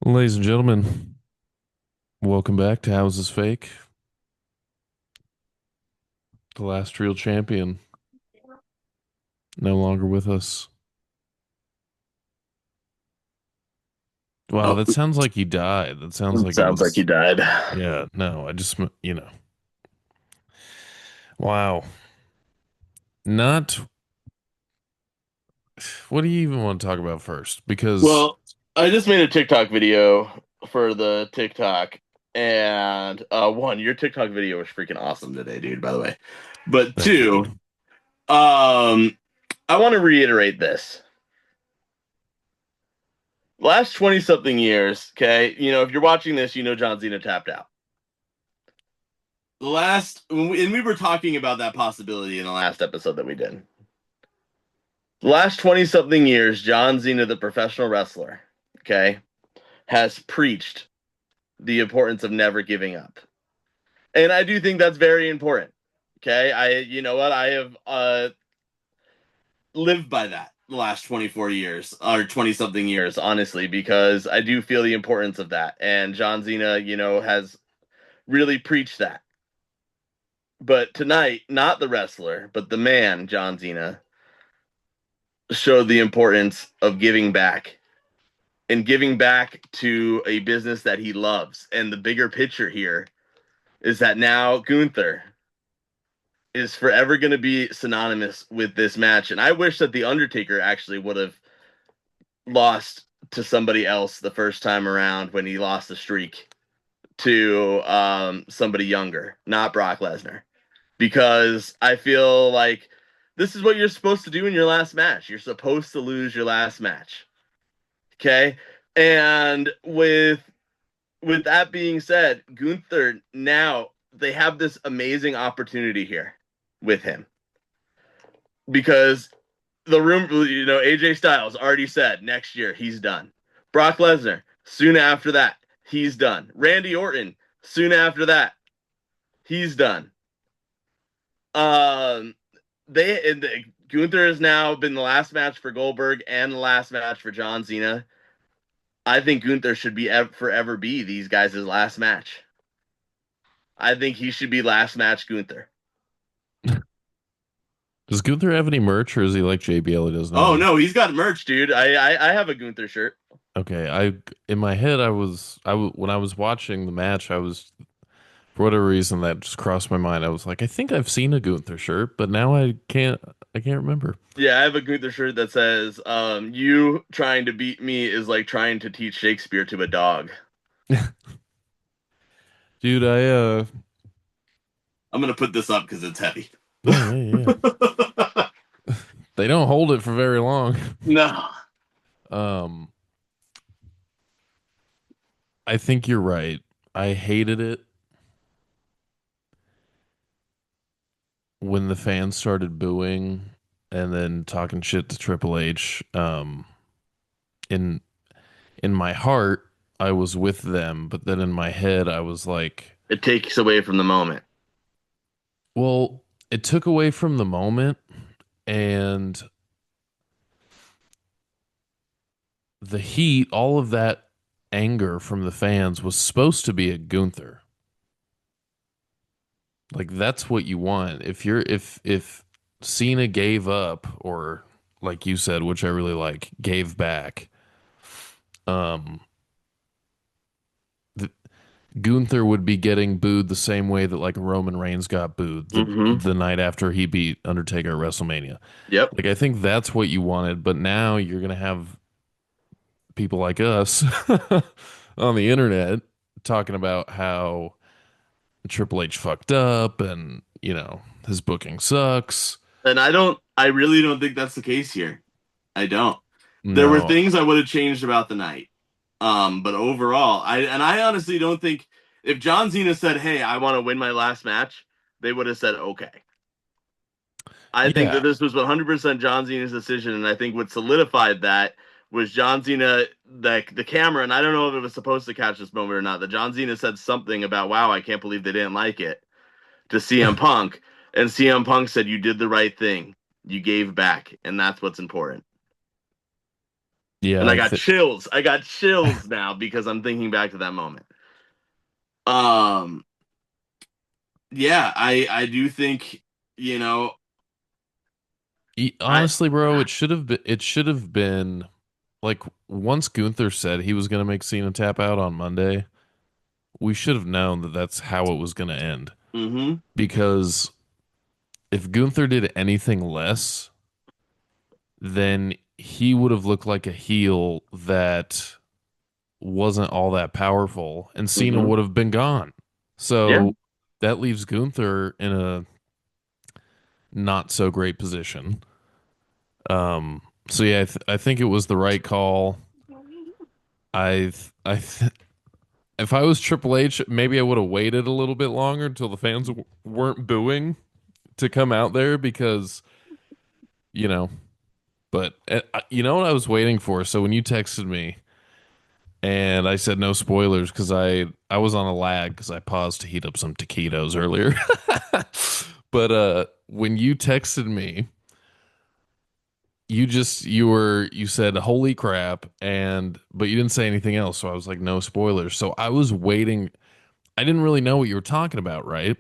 Ladies and gentlemen, welcome back to Houses Fake, the last real champion, no longer with us. Wow, Oh, that sounds like he died. That sounds like it sounds like he was, died. yeah, no, wow. Not, what do you even want to talk about first? Because, Well, I just made a TikTok video for the TikTok, and one, your TikTok video was freaking awesome today, dude, by the way. But thank you. two, I want to reiterate this. Last 20 something years, okay, if you're watching this, John Cena tapped out. And we were talking about that possibility in the last episode that we did. The last 20 something years, John Cena, the professional wrestler, okay, has preached the importance of never giving up. And I do think that's very important. Okay. You know what? I have lived by that the last 24 years or 20 something years, honestly, because I do feel the importance of that. And John Cena, has really preached that. But tonight, not the wrestler, but the man, John Cena, showed the importance of giving back and giving back to a business that he loves. And the bigger picture here is that now Gunther is forever going to be synonymous with this match. And I wish that The Undertaker actually would have lost to somebody else the first time around when he lost the streak to somebody younger, not Brock Lesnar. Because I feel like this is what you're supposed to do in your last match. You're supposed to lose your last match. Okay? And with that being said, Gunther now they have this amazing opportunity here with him because the room, AJ Styles already said next year he's done. Brock Lesnar, soon after that, he's done. Randy Orton, soon after that, he's done. Um, Gunther has now been the last match for Goldberg and the last match for John Cena. I think Gunther should be forever be these guys' last match. I think he should be last match Gunther. Does Gunther have any merch or is he like JBL? He doesn't have Oh any. no, he's got merch, dude. I have a Gunther shirt. Okay, in my head, when I was watching the match, for whatever reason, that just crossed my mind. I was like, I think I've seen a Gunther shirt, but now I can't remember. Yeah, I have a Gunther shirt that says, "You trying to beat me is like trying to teach Shakespeare to a dog." Dude, I'm gonna put this up because it's heavy. yeah, yeah, yeah. They don't hold it for very long. No. Um, I think you're right. I hated it when the fans started booing and then talking shit to Triple H. In in my heart, I was with them, but then in my head, I was like, It takes away from the moment. well, it took away from the moment, and the heat, all of that anger from the fans was supposed to be at Gunther. Like that's what you want. If Cena gave up or like you said, which I really like, gave back, um the, Gunther would be getting booed the same way that like Roman Reigns got booed Mm-hmm. the night after he beat Undertaker at WrestleMania. Yep. Like I think that's what you wanted, but now you're gonna have people like us on the internet talking about how Triple H fucked up and, his booking sucks. And I really don't think that's the case here. I don't. There were No, things I would have changed about the night. But overall, I honestly don't think if John Cena said, "Hey, I want to win my last match," they would have said, "Okay." I think yeah, that this was 100% John Cena's decision, and I think what solidified that was John Cena, the camera, and I don't know if it was supposed to catch this moment or not. That John Cena said something about, "Wow, I can't believe they didn't like it," to CM Punk, and CM Punk said, "You did the right thing. You gave back, and that's what's important." Yeah, And I got chills. I got chills now because I'm thinking back to that moment. Um, yeah, I do think, you know, I honestly, bro, it should have been like once Gunther said he was going to make Cena tap out on Monday, we should have known that that's how it was going to end. mm-hmm, Because if Gunther did anything less, then he would have looked like a heel that wasn't all that powerful, and Cena mm-hmm. would have been gone. Yeah. So that leaves Gunther in a not so great position. So yeah, I think it was the right call. I I th if I was Triple H, maybe I would have waited a little bit longer until the fans weren't booing to come out there because you know. But you know what I was waiting for? So when you texted me and I said no spoilers because I was on a lag because I paused to heat up some taquitos earlier. But when you texted me, you said holy crap and but you didn't say anything else, so I was like no spoilers. So I was waiting. I didn't really know what you were talking about, right?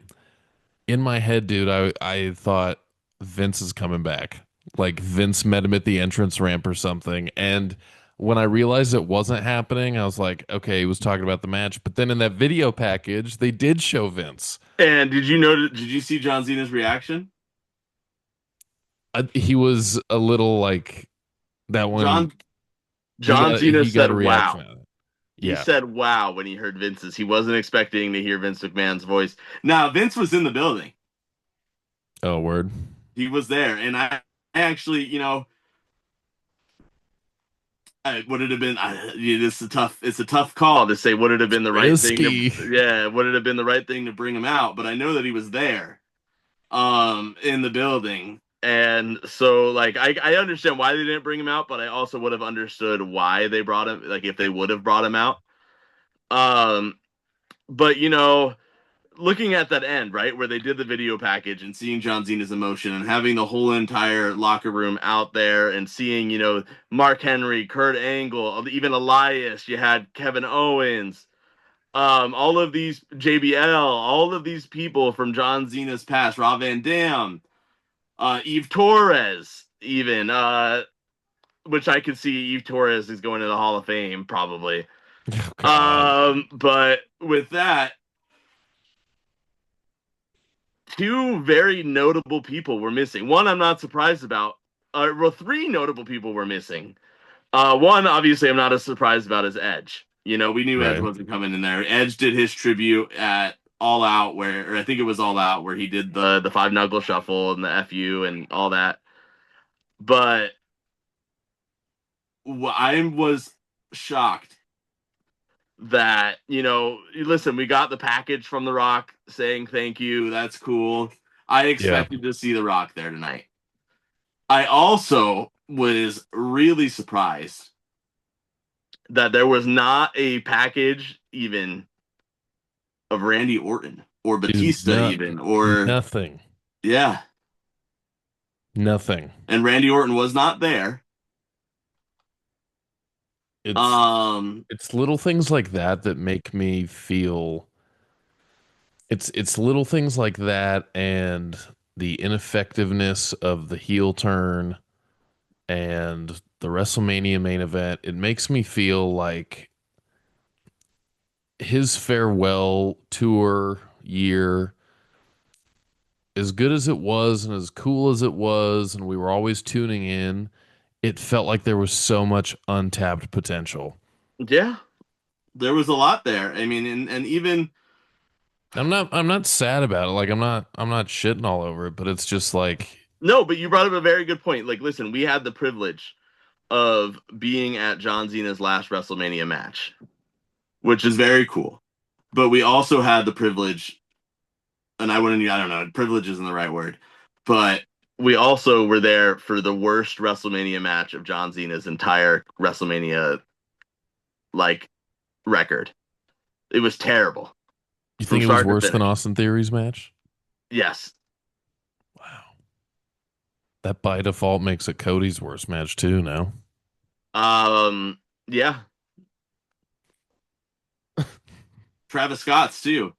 In my head, dude, I thought Vince is coming back. Like Vince met him at the entrance ramp or something. And when I realized it wasn't happening, I was like, okay, he was talking about the match. But then in that video package, they did show Vince. And did you know? Did you see John Cena's reaction? He was a little like that one. John John Cena He got said, a reaction "Wow." out of it. He Yeah. said, "Wow" when he heard Vince's. He wasn't expecting to hear Vince McMahon's voice. Now Vince was in the building. Oh, word. He was there, and I actually, would it have been? It's a tough call to say. Would it have been the right thing to? Risky. Yeah, would it have been the right thing to bring him out? But I know that he was there, in the building, and so like I understand why they didn't bring him out, but I also would have understood why they brought him. Like if they would have brought him out. Um, but looking at that end, right, where they did the video package and seeing John Cena's emotion and having the whole entire locker room out there and seeing, Mark Henry, Kurt Angle, even Elias, you had Kevin Owens, all of these JBL, all of these people from John Cena's past, Rob Van Dam, Eve Torres, even, which I could see Eve Torres is going to the Hall of Fame probably. Oh, God. But with that, two very notable people were missing. One I'm not surprised about. Well, three notable people were missing. One, obviously, I'm not as surprised about is Edge. We knew Edge Right. wasn't coming in there. Edge did his tribute at All Out, or I think it was All Out, where he did the five knuckle shuffle and the FU and all that. But I was shocked that listen, we got the package from The Rock saying thank you. That's cool. I Yeah. expected to see The Rock there tonight. I also was really surprised that there was not a package even of Randy Orton or Dude, Batista even or nothing. yeah, Nothing. and Randy Orton was not there. It's Um it's little things like that that make me feel it's little things like that and the ineffectiveness of the heel turn and the WrestleMania main event. It makes me feel like his farewell tour year, as good as it was and as cool as it was, and we were always tuning in, it felt like there was so much untapped potential. yeah, there was a lot there. I mean, and even I'm not sad about it. Like I'm not shitting all over it, but it's just like no, but you brought up a very good point. Like, listen, we had the privilege of being at John Cena's last WrestleMania match, which is very cool. But we also had the privilege, and I don't know, privilege isn't the right word, but we also were there for the worst WrestleMania match of John Cena's entire WrestleMania like record. It was terrible you from think it was start to worse than finish. Austin Theory's match? Yes, Wow. That by default makes it Cody's worst match too now. Yeah, Travis Scott's too.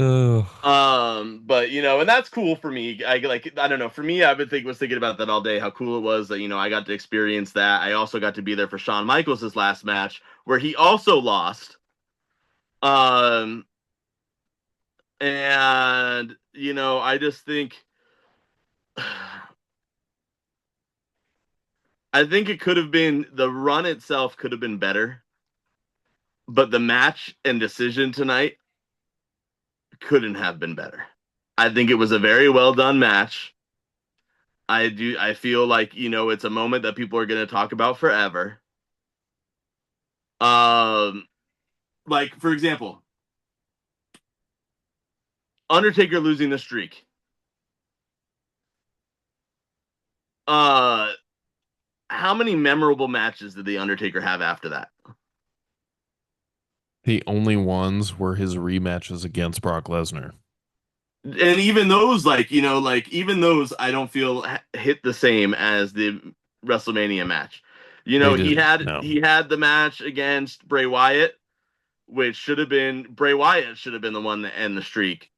Ugh. But and that's cool for me. I don't know. For me, was thinking about that all day. How cool it was that I got to experience that. I also got to be there for Shawn Michaels' last match where he also lost. Um, and I just think I think it could have been the run itself could have been better, but the match and decision tonight couldn't have been better. I think it was a very well done match. I feel like, it's a moment that people are going to talk about forever. Um like for example, Undertaker losing the streak. Uh how many memorable matches did the Undertaker have after that? The only ones were his rematches against Brock Lesnar. And even those, even those I don't feel hit the same as the WrestleMania match. They He didn't. had No. the match against Bray Wyatt, which should have been Bray Wyatt should have been the one to end the streak,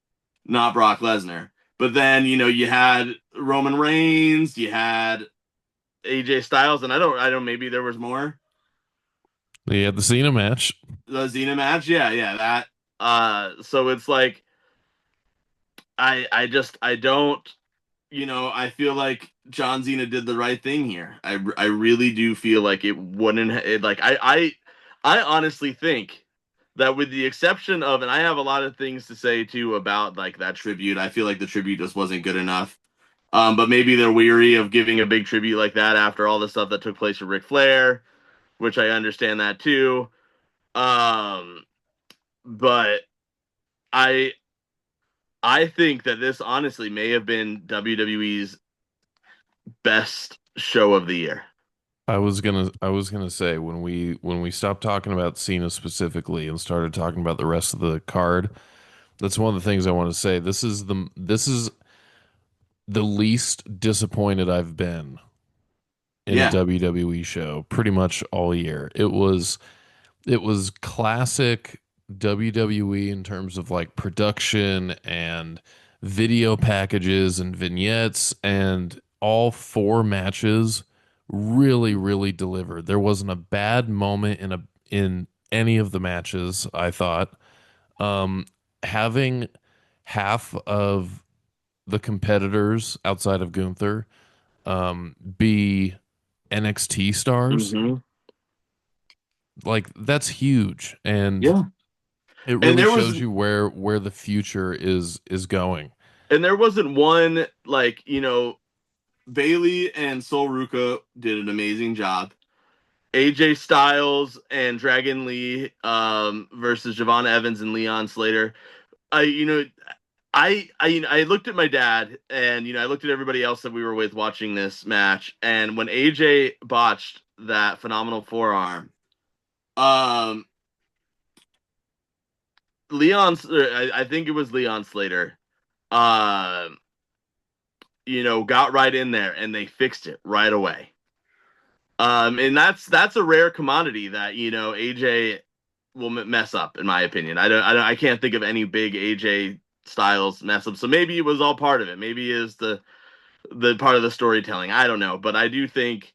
not Brock Lesnar. But then, you had Roman Reigns, you had AJ Styles, and I don't maybe there was more. They had the Cena match. The Cena match, yeah, yeah, that. So it's like I don't, I feel like John Cena did the right thing here. I really do feel like it wouldn't like I honestly think that with the exception of, and I have a lot of things to say too about like that tribute. I feel like the tribute just wasn't good enough. But maybe they're weary of giving a big tribute like that after all the stuff that took place with Ric Flair, which I understand that too. But I I think that this honestly may have been WWE's best show of the year. I was gonna say when we stopped talking about Cena specifically and started talking about the rest of the card, that's one of the things I want to say. This is the least disappointed I've been in a Yeah. WWE show pretty much all year. It was classic WWE in terms of like production and video packages and vignettes, and all four matches really, really delivered. There wasn't a bad moment in any of the matches, I thought. Um, Having half of the competitors outside of Gunther be NXT stars, Hmm. like that's huge. And Yeah. it And really there was shows you where the future is going. and there wasn't one like, Bailey and Sol Ruka did an amazing job. AJ Styles and Dragon Lee versus Javon Evans and Leon Slater. I you know I looked at my dad and I looked at everybody else that we were with watching this match, and when AJ botched that phenomenal forearm, um I think it was Leon Slater, um got right in there and they fixed it right away. And that's a rare commodity that AJ will mess up, in my opinion. I can't think of any big AJ Styles mess up. So maybe it was all part of it. Maybe it is the part of the storytelling. I don't know, but I do think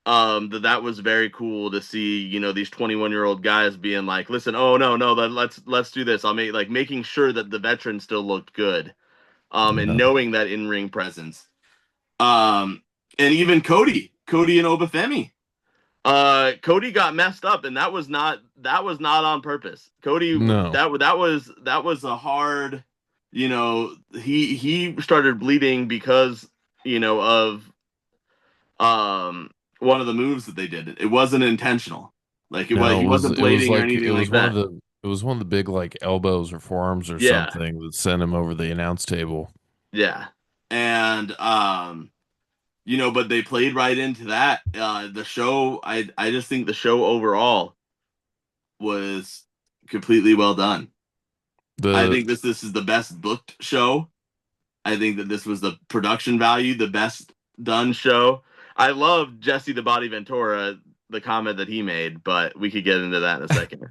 that was very cool to see, these 21-year-old guys being like, listen, oh no, let's do this. I'll make like making sure that the veteran still looked good. And Yeah. knowing that in-ring presence. Um and even Cody and Obafemi. Cody got messed up, and that was not on purpose. Cody, No. that was a hard, he started bleeding because of one of the moves that they did. It wasn't intentional. Like No, he wasn't it was blading or like anything like that. it was one of the big like elbows or forearms or Yeah, something that sent him over the announce table. yeah, and but they played right into that. The show, I just think the show overall was completely well done. I The think this is the best booked show. I think that this was the production value, the best done show. I love Jesse the Body Ventura, the comment that he made, but we could get into that in a second.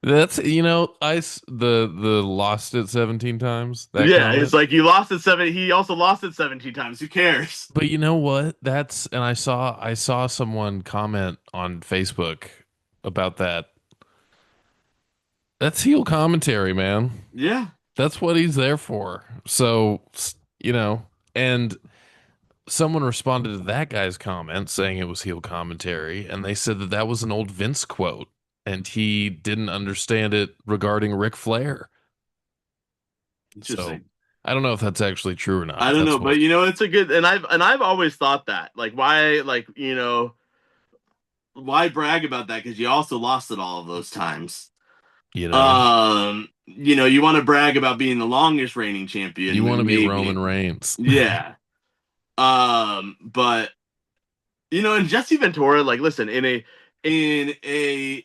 That's the lost it 17 times, that Yeah, it's comment. like you lost it seven. He also lost it 17 times. Who cares? But you know what? That's and I saw someone comment on Facebook about that. That's heel commentary, man. Yeah, That's what he's there for. So, and someone responded to that guy's comment saying it was heel commentary, and they said that that was an old Vince quote, and he didn't understand it regarding Ric Flair. So interesting. I don't know if that's actually true or I not. don't That's know, what but it's a good, and I've always thought that, like, why, like, why brag about that? Because you also lost it all of those times. you know. You want to brag about being the longest reigning You want to champion, be Roman maybe. Reigns. Yeah. But and Jesse Ventura, like, listen, in a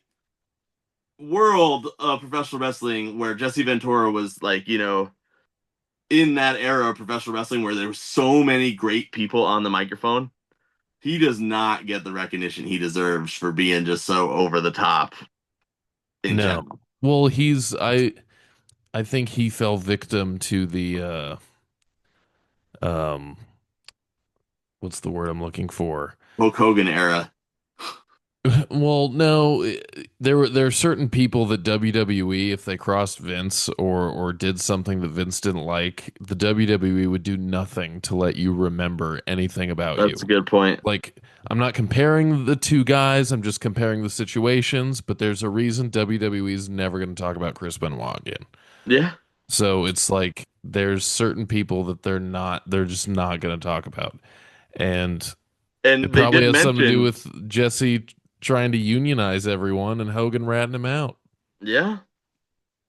world of professional wrestling where Jesse Ventura was like, in that era of professional wrestling where there were so many great people on the microphone, he does not get the recognition he deserves for being just so over the top in No. general. Well, I think he fell victim to the um what's the word I'm looking for? Hulk Hogan era. Well, no, there are certain people that WWE, if they crossed Vince or did something that Vince didn't like, the WWE would do nothing to let you remember anything about That's a you. good point. Like, I'm not comparing the two guys, I'm just comparing the situations, but there's a reason WWE is never going to talk about Chris Benoit again. Yeah. So it's like there's certain people that they're just not going to talk about. And it And they probably did has something to do mention, with Jesse trying to unionize everyone and Hogan ratting him out. yeah,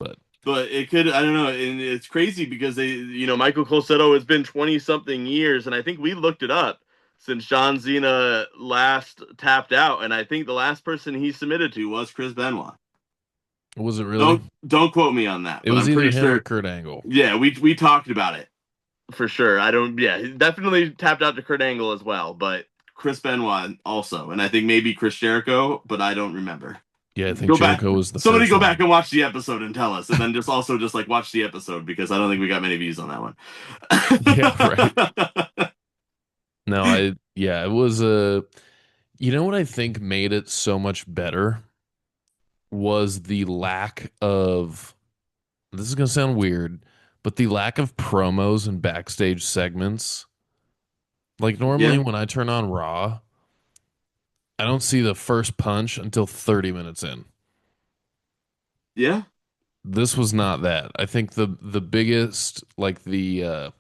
But but it could, I don't know, and it's crazy because Michael Colsetto has been 20 something years, and I think we looked it up since John Cena last tapped out, and I think the last person he submitted to was Chris Benoit. was it really? Don't quote me on that, It but was I'm either pretty him or sure. Kurt Angle. Yeah, we talked about it for sure. I don't. Yeah, he definitely tapped out to Kurt Angle as well, but Chris Benoit also, and I think maybe Chris Jericho, but I don't remember. Yeah, I think Go back. Jericho was the Somebody first go back one. and watch the episode and tell us, and then just also just like watch the episode because I don't think we got many views on that Yeah, right. one. No, it was you know what I think made it so much better was the lack of, this is going to sound weird, but the lack of promos and backstage segments. Like normally Yeah, when I turn on Raw, I don't see the first punch until 30 minutes in. yeah. This was not that. I think the biggest, like the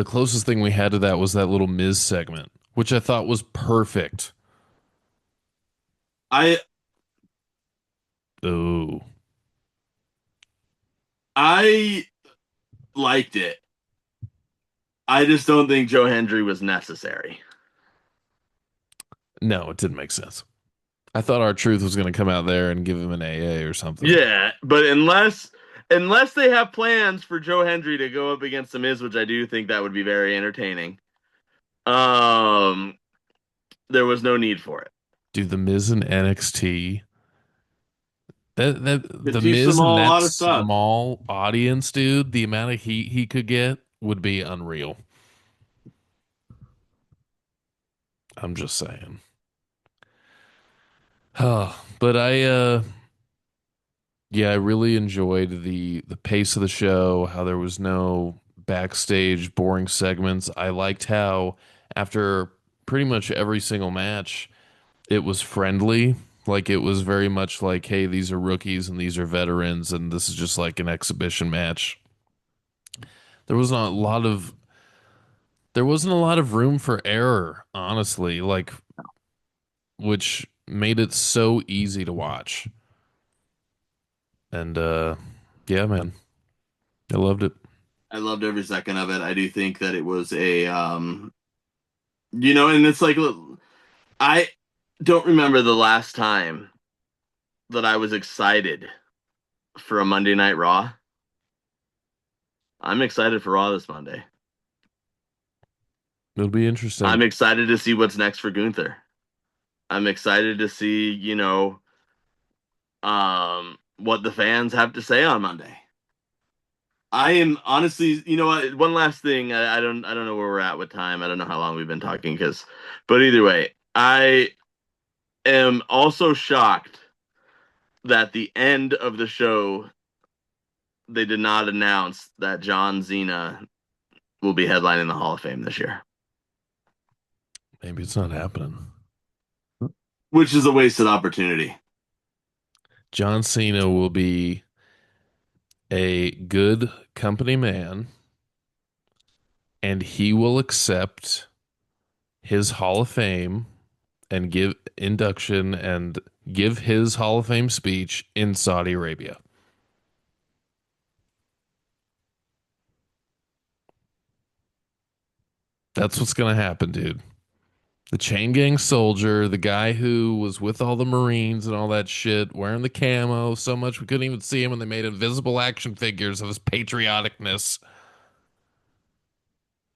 closest thing we had to that was that little Miz segment, which I thought was perfect. I Oh, I liked it. I just don't think Joe Hendry was necessary. no, it didn't make sense. I thought our truth was going to come out there and give him an AA or something. Yeah, but unless they have plans for Joe Hendry to go up against the Miz, which I do think that would be very entertaining. Um, there was no need for it. Dude, the Miz in NXT, Could the teach them Miz in all a that lot of stuff. small audience, dude, the amount of heat he could get would be unreal. I'm just saying. But yeah, I really enjoyed the pace of the show, how there was no backstage boring segments. I liked how after pretty much every single match, it was friendly. Like it was very much like, hey, these are rookies and these are veterans, and this is just like an exhibition match. There was not a lot of there wasn't a lot of room for error, honestly, like which made it so easy to watch. And yeah, man, I loved it. I loved every second of it. I do think that it was and it's like I don't remember the last time that I was excited for a Monday Night Raw. I'm excited for Raw this Monday. It'll be I'm interesting. excited to see what's next for Gunther. I'm excited to see, what the fans have to say on Monday. I am honestly, you know what? One last thing. I don't know where we're at with time. I don't know how long we've been talking, but either way, I am also shocked that the end of the show they did not announce that John Cena will be headlining the Hall of Fame this year, Maybe it's not happening. which is a wasted opportunity. John Cena will be a good company man, and he will accept his Hall of Fame and give induction and give his Hall of Fame speech in Saudi Arabia. That's what's going to happen, dude. The chain gang soldier, the guy who was with all the Marines and all that shit, wearing the camo so much we couldn't even see him, and they made invisible action figures of his patrioticness.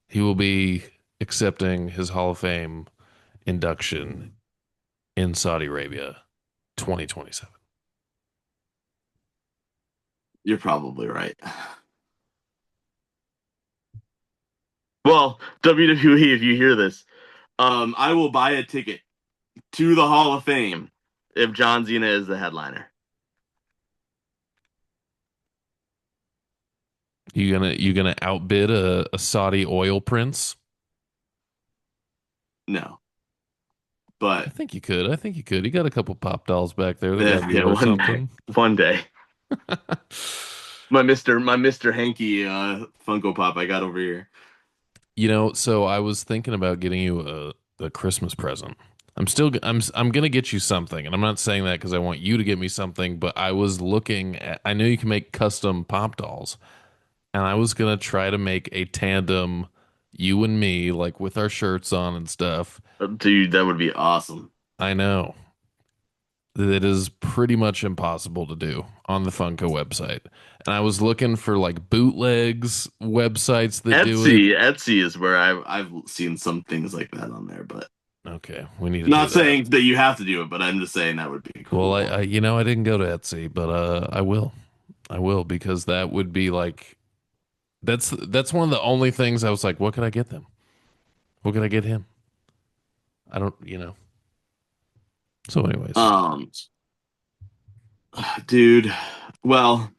He will be accepting his Hall of Fame induction in Saudi Arabia 2027. You're probably right. Well, WWE, if you hear this, I will buy a ticket to the Hall of Fame if John Cena is the headliner. You gonna outbid a Saudi oil prince? No, I but think you could. I think you could. You got a couple pop dolls back there. They got to be yeah, worth one day, something. one day, my Mister Hanky Funko Pop I got over here. So I was thinking about getting you a Christmas present. I'm gonna get you something, and I'm not saying that because I want you to get me something, but I was looking at I know you can make custom pop dolls, and I was gonna try to make a tandem, you and me, like with our shirts on and stuff. Dude, that would be awesome. I know that it is pretty much impossible to do on the Funko website. And I was looking for like bootlegs websites that do it. Etsy is where I've seen some things like that on there, but Okay, we need to do not that. saying that you have to do it, but I'm just saying that would be Well, cool. I didn't go to Etsy, but I will. I will because that would be like that's one of the only things I was like, what could I get them? What could I get him? I don't. So anyways, Um, dude, well,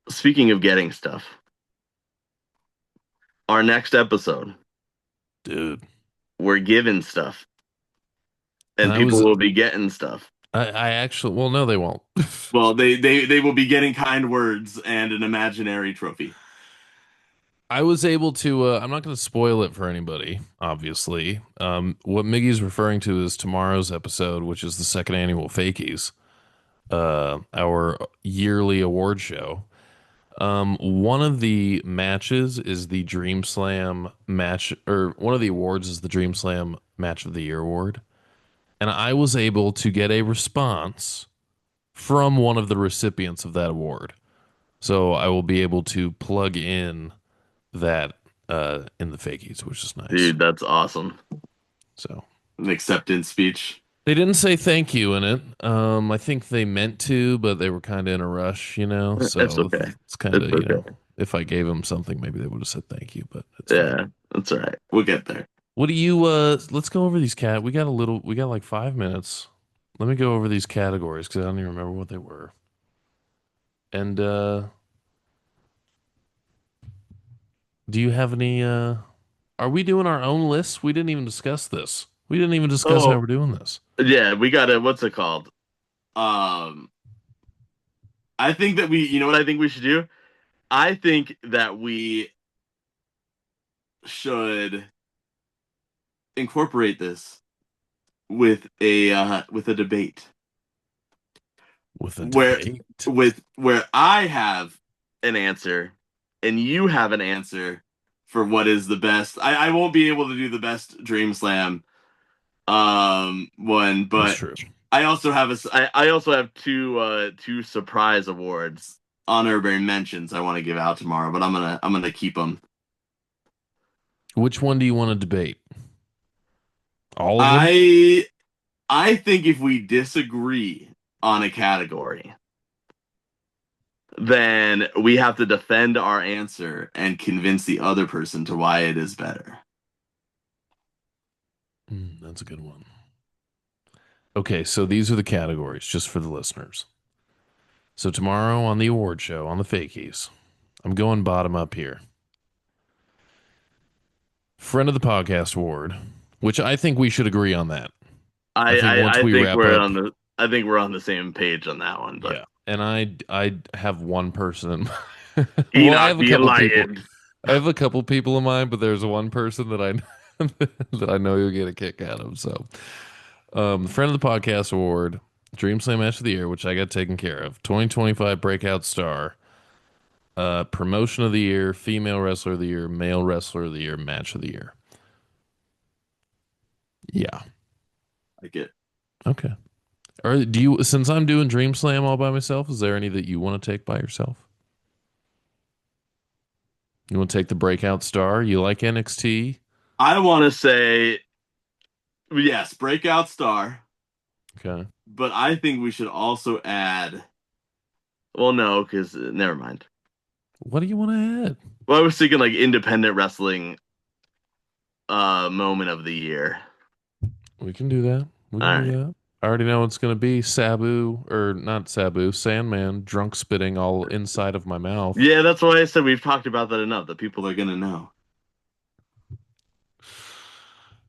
speaking of getting stuff, our next episode, dude. we're giving stuff, And and people will be getting stuff. I actually well no they won't. Well, they will be getting kind words and an imaginary trophy. I was able to. I'm not going to spoil it for anybody, obviously. What Miggy's referring to is tomorrow's episode, which is the second annual Fakies, our yearly award show. One of the matches is the Dream Slam match, or one of the awards is the Dream Slam Match of the Year award. And I was able to get a response from one of the recipients of that award. So I will be able to plug in that in the fakies, which is nice. Dude, that's awesome. So An acceptance speech. they didn't say thank you in it. I think they meant to, but they were kind of in a rush, It's So okay. it's kind It's of, okay. if I gave them something, maybe they would have said thank you, but it's fine. Yeah, that's all right. We'll get there. What do you let's go over these we got like 5 minutes. Let me go over these categories because I don't even remember what they were. And do you have any are we doing our own lists? We didn't even discuss this. We didn't even discuss how Oh, we're doing this. yeah, we gotta, what's it called? Um, I think that you know what I think we should do? I think that we should incorporate this with a debate With a where debate. where I have an answer and you have an answer for what is the best. I won't be able to do the best Dream Slam one, That's but true. I also have two surprise awards, honorary mentions I want to give out tomorrow, but I'm gonna keep them. Which one do you want to debate? All of them? I I think if we disagree on a category, then we have to defend our answer and convince the other person to why it is better. That's a good one. Okay, so these are the categories just for the listeners. So tomorrow on the award show on the Fakies, I'm going bottom up here. Friend of the podcast award, which I think we should agree on that. I think once I we think wrap we're up, on the I think we're on the same page on that one, but yeah. And I have one person. Well, I Enoch have a be couple people. enlightened. I have a couple people in mind, but there's one person that I that I know you'll get a kick out of. So, friend of the podcast award, Dream Slam Match of the Year, which I got taken care of. 2025 Breakout Star, Promotion of the Year, Female Wrestler of the Year, Male Wrestler of the Year, Match of the Year. Yeah. I get Okay. Or do you? Since I'm doing Dream Slam all by myself, is there any that you want to take by yourself? You want to take the Breakout Star? You like NXT? I want to say yes, breakout star, Okay. but I think we should also add. Well, no, because never mind. What do you want to add? Well, I was thinking like independent wrestling moment of the year. We can do that. We All can do right. that. I already know it's going to be Sabu, or not Sabu, Sandman, drunk spitting all inside of my mouth. Yeah, that's why I said we've talked about that enough. The people are gonna know.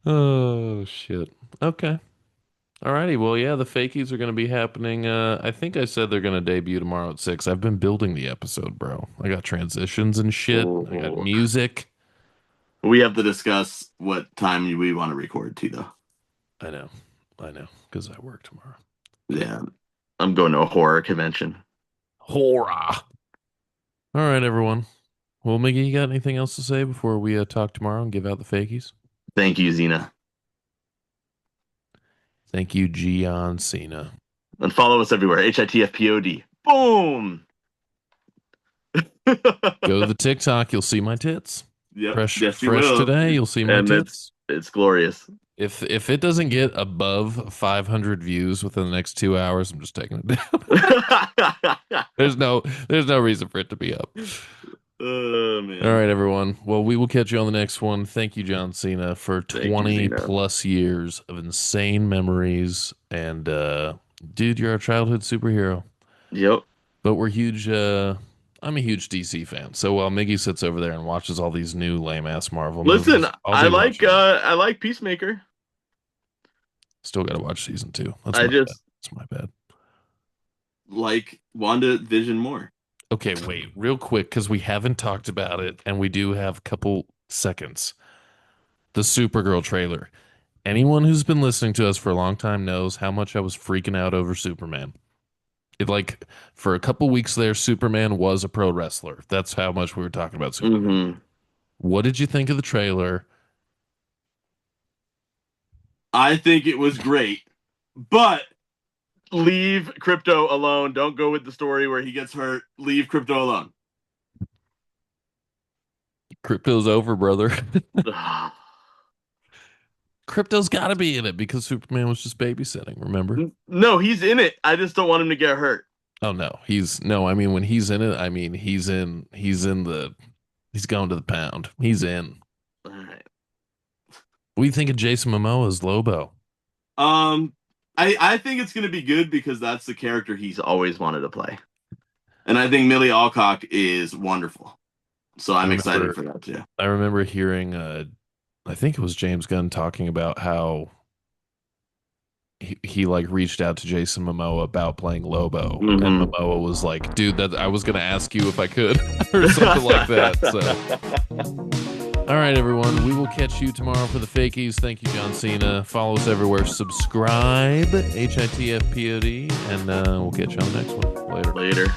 Oh, shit. Okay. Alrighty. Well, yeah, the fakies are going to be happening. I think I said they're going to debut tomorrow at 6. I've been building the episode, bro. I got transitions and shit. I got Oh. music. We have to discuss what time we want to record too, though. I know. I know. Because I work tomorrow. Yeah, I'm going to a horror convention. Horror. All right, everyone. Well, Miggy, you got anything else to say before we talk tomorrow and give out the fakies? Thank you, Xena. Thank you, Gian Cena. And follow us everywhere. HITFPOD. Boom. Go to the TikTok, you'll see my tits. Yep. Fresh, Yes, you fresh will. today, you'll see my And tits. it's glorious. If it doesn't get above 500 views within the next 2 hours, I'm just taking it down. There's no reason for it to be up. Oh All man. right, everyone. Well, we will catch you on the next one. Thank you, John Cena, for Thank you, 20 Xena. plus years of insane memories. And dude, you're our childhood superhero. Yep. But we're huge. I'm a huge DC fan. So while Miggy sits over there and watches all these new lame ass Marvel Listen, movies, I'll be watching. I like Peacemaker. Still got to watch season 2. That's I my bad. just That's my bad. like WandaVision more. Okay, wait, real quick, because we haven't talked about it, and we do have a couple seconds. The Supergirl trailer. Anyone who's been listening to us for a long time knows how much I was freaking out over Superman. It like for a couple weeks there, Superman was a pro wrestler. That's how much we were talking about Superman. Hmm. What did you think of the trailer? I think it was great, but leave Crypto alone. Don't go with the story where he gets hurt. Leave Crypto alone. Crypto's over, brother. Crypto's got to be in it because Superman was just babysitting, remember? No, he's in it. I just don't want him to get hurt. Oh no, I mean when he's in it, I mean he's going to the pound. He's in. All right. What do you think of Jason Momoa as Lobo? Um, I think it's gonna be good because that's the character he's always wanted to play, and I think Millie Alcock is wonderful. So I I'm excited remember for that too. I remember hearing I think it was James Gunn talking about how he like reached out to Jason Momoa about playing Lobo, and Hmm. Momoa was like, "Dude, that I was gonna ask you if I could," or something like that. So, all right, everyone, we will catch you tomorrow for the fakies. Thank you, John Cena. Follow us everywhere. Subscribe, HITFPOD, and we'll catch you on the next one. Later. Later.